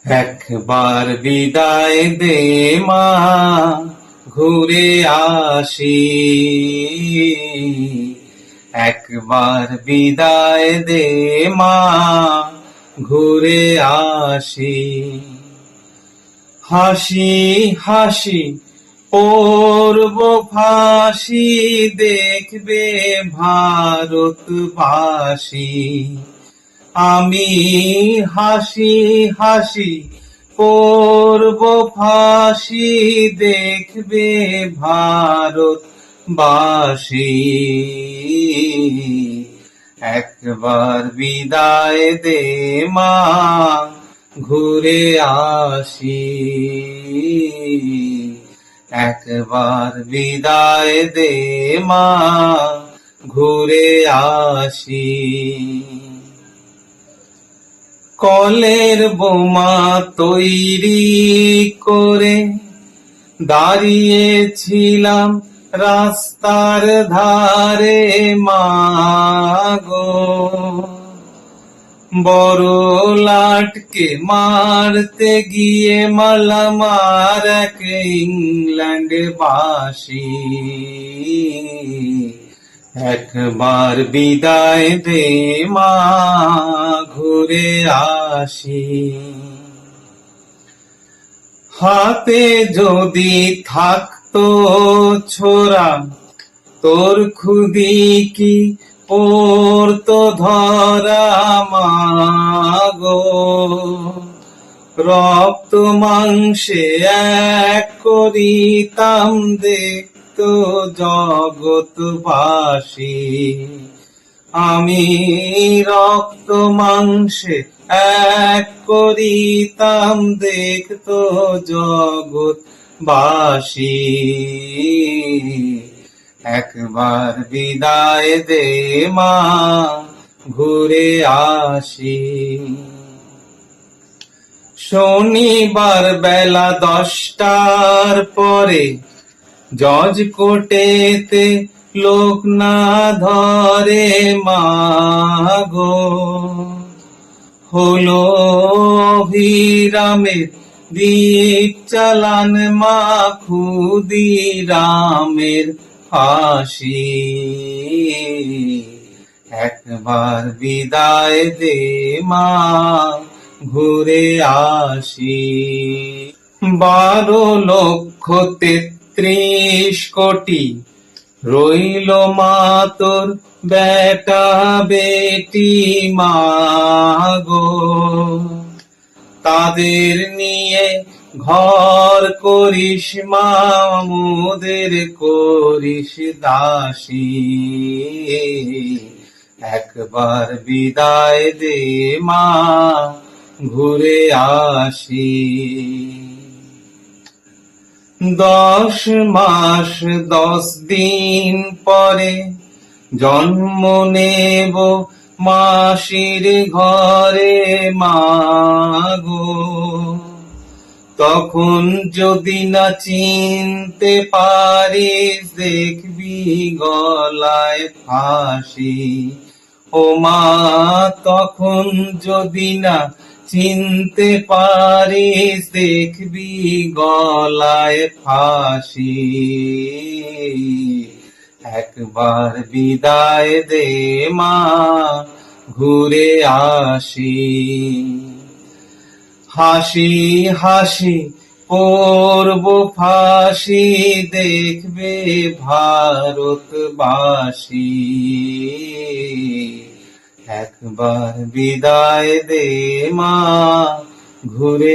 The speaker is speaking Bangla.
একবার বিদায় দে মা, ঘুরে আসি। একবার বিদায় দে মা, ঘুরে আসি। হাসি হাসি পড়ব ফাঁসি, দেখবে ভারতবাসী। আমি হাসি হাসি পড়ব ফাঁসি, দেখবে ভারতবাসী। একবার বিদায় দে মা, ঘুরে আসি। একবার বিদায় দে মা, ঘুরে আসি। কলের বোমা তৈরি করে দাঁড়িয়েছিলাম রাস্তার ধারে মাগো, বড় লাটকে মারতে গিয়ে মালামার এক ইংল্যান্ড বাসী। একবার বিদায় দে মা, ঘুরে আসি। হাতে যদি থাকতো ছোরা, তোর খুদি কি পড়তো ধরা মাগো। রক্ত মাংসে এক করিতাম দেখতো জগৎবাসী। আমি রক্ত মাংসে এক করিতাম দেখতো জগৎবাসী। একবার বিদায় দে মা, ঘুরে আসি। শনিবার বেলা 10টার পরে জজ কোর্টেতে লোক না ধরে মাগো, হলো অভিরামের দ্বীপ চালান মা, ক্ষুদিরামের ফাঁসি। একবার বিদায় দে মা, ঘুরে আসি। 12,33,000,000 রইল মা তোর বেটা বেটি মাগো, তাদের নিয়ে ঘর করিস মা, মোদের করিস দাসী। একবার বিদায় দে মা, ঘুরে আসি। 10 মাস 10 দিন পরে জন্ম নেব মাসির ঘরে মাগো, তখন যদি না চিনতে পারিস দেখবি গলায় ফাঁসি। ও মা, তখন যদি না চিনতে পারিস দেখবি গলায় ফাঁসি। একবার বিদায় দে মা, ঘুরে আসি। হাসি হাসি পড়ব ফাঁসি, দেখবে ভারতবাসী। একবার বিদায় দে মা, ঘুরে